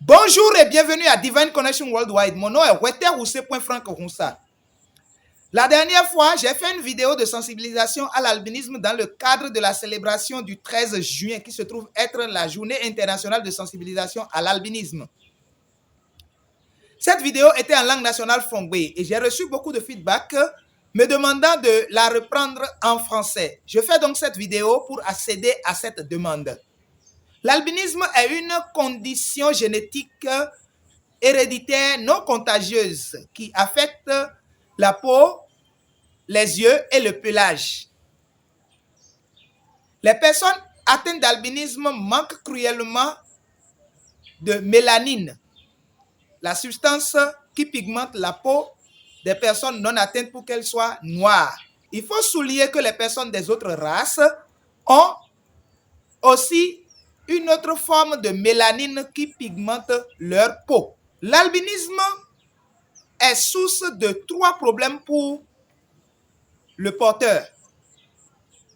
Bonjour et bienvenue à Divine Connection Worldwide. Mon nom est Weter-Roussé.Franck Roussa. La dernière fois, j'ai fait une vidéo de sensibilisation à l'albinisme dans le cadre de la célébration du 13 juin qui se trouve être la journée internationale de sensibilisation à l'albinisme. Cette vidéo était en langue nationale fongbe et j'ai reçu beaucoup de feedback me demandant de la reprendre en français. Je fais donc cette vidéo pour accéder à cette demande. L'albinisme est une condition génétique héréditaire non contagieuse qui affecte la peau, les yeux et le pelage. Les personnes atteintes d'albinisme manquent cruellement de mélanine, la substance qui pigmente la peau des personnes non atteintes pour qu'elles soient noires. Il faut souligner que les personnes des autres races ont aussi une autre forme de mélanine qui pigmente leur peau. L'albinisme est source de 3 problèmes pour le porteur.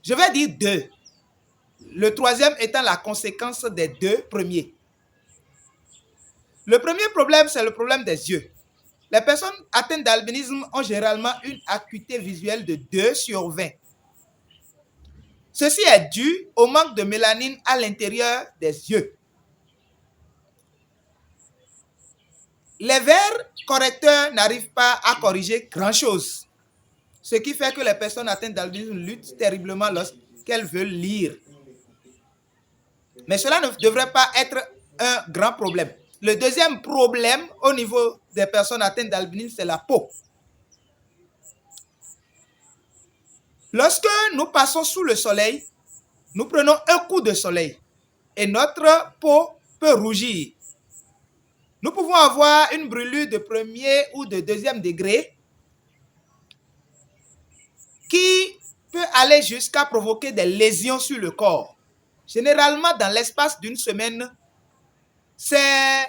Je vais dire 2. Le 3e étant la conséquence des 2 premiers. Le premier problème, c'est le problème des yeux. Les personnes atteintes d'albinisme ont généralement une acuité visuelle de 2/20. Ceci est dû au manque de mélanine à l'intérieur des yeux. Les verres correcteurs n'arrivent pas à corriger grand-chose. Ce qui fait que les personnes atteintes d'albinisme luttent terriblement lorsqu'elles veulent lire. Mais cela ne devrait pas être un grand problème. Le deuxième problème au niveau des personnes atteintes d'albinisme, c'est la peau. Lorsque nous passons sous le soleil, nous prenons un coup de soleil et notre peau peut rougir. Nous pouvons avoir une brûlure de 1er ou de 2e degré qui peut aller jusqu'à provoquer des lésions sur le corps. Généralement, dans l'espace d'une semaine, ces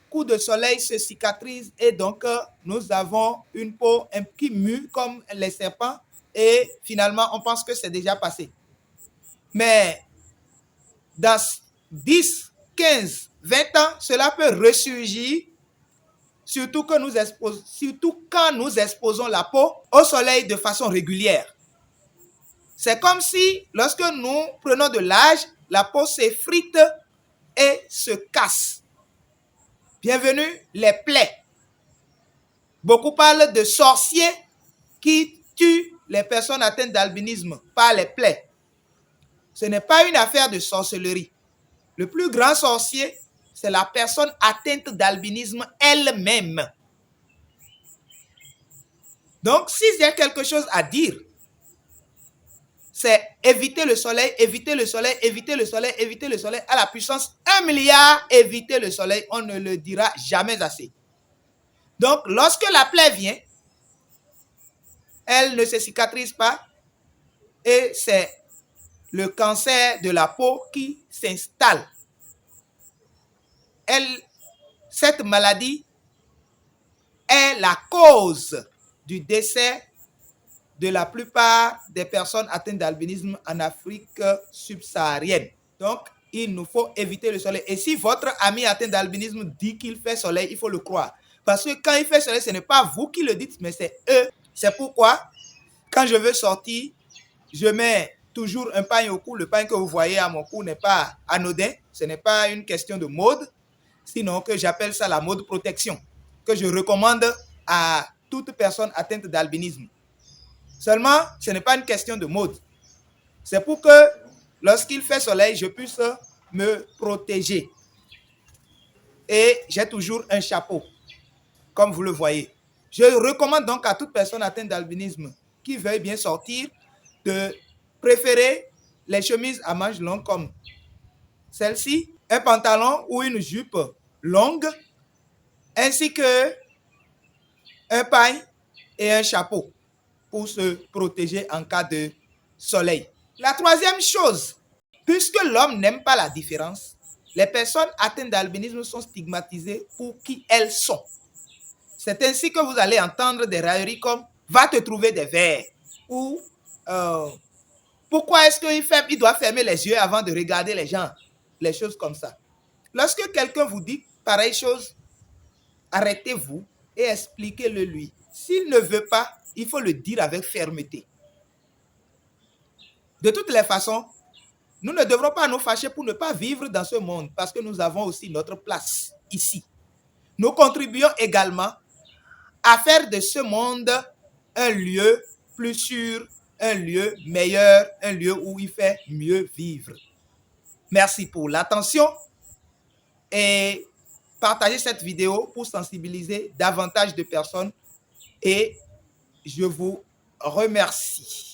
coups de soleil se cicatrisent et donc nous avons une peau qui mue comme les serpents et finalement on pense que c'est déjà passé. Mais dans 10, 15, 20 ans, cela peut ressurgir, surtout quand nous exposons la peau au soleil de façon régulière. C'est comme si lorsque nous prenons de l'âge, la peau s'effrite et se casse. Bienvenue les plaies. Beaucoup parlent de sorciers qui tuent les personnes atteintes d'albinisme par les plaies. Ce n'est pas une affaire de sorcellerie. Le plus grand sorcier, c'est la personne atteinte d'albinisme elle-même. Donc, s'il y a quelque chose à dire, c'est éviter le soleil, éviter le soleil, éviter le soleil, éviter le soleil. À la puissance 1 milliard, éviter le soleil, on ne le dira jamais assez. Donc, lorsque la plaie vient, elle ne se cicatrise pas et c'est le cancer de la peau qui s'installe. Cette maladie est la cause du décès de la plupart des personnes atteintes d'albinisme en Afrique subsaharienne. Donc, il nous faut éviter le soleil. Et si votre ami atteint d'albinisme dit qu'il fait soleil, il faut le croire. Parce que quand il fait soleil, ce n'est pas vous qui le dites, mais c'est eux. C'est pourquoi, quand je veux sortir, je mets toujours un pagne au cou. Le pagne que vous voyez à mon cou n'est pas anodin. Ce n'est pas une question de mode. Sinon, que j'appelle ça la mode protection, que je recommande à toute personne atteinte d'albinisme. Seulement, ce n'est pas une question de mode. C'est pour que lorsqu'il fait soleil, je puisse me protéger. Et j'ai toujours un chapeau, comme vous le voyez. Je recommande donc à toute personne atteinte d'albinisme qui veuille bien sortir de préférer les chemises à manches longues comme celle-ci, un pantalon ou une jupe longue, ainsi que un pagne et un chapeau pour se protéger en cas de soleil. La troisième chose, puisque l'homme n'aime pas la différence, les personnes atteintes d'albinisme sont stigmatisées pour qui elles sont. C'est ainsi que vous allez entendre des railleries comme « va te trouver des verres » ou « pourquoi est-ce qu'il doit fermer les yeux avant de regarder les gens ?» Les choses comme ça. Lorsque quelqu'un vous dit pareille chose, arrêtez-vous et expliquez-le lui. S'il ne veut pas, il faut le dire avec fermeté. De toutes les façons, nous ne devrons pas nous fâcher pour ne pas vivre dans ce monde parce que nous avons aussi notre place ici. Nous contribuons également à faire de ce monde un lieu plus sûr, un lieu meilleur, un lieu où il fait mieux vivre. Merci pour l'attention et partagez cette vidéo pour sensibiliser davantage de personnes et je vous remercie.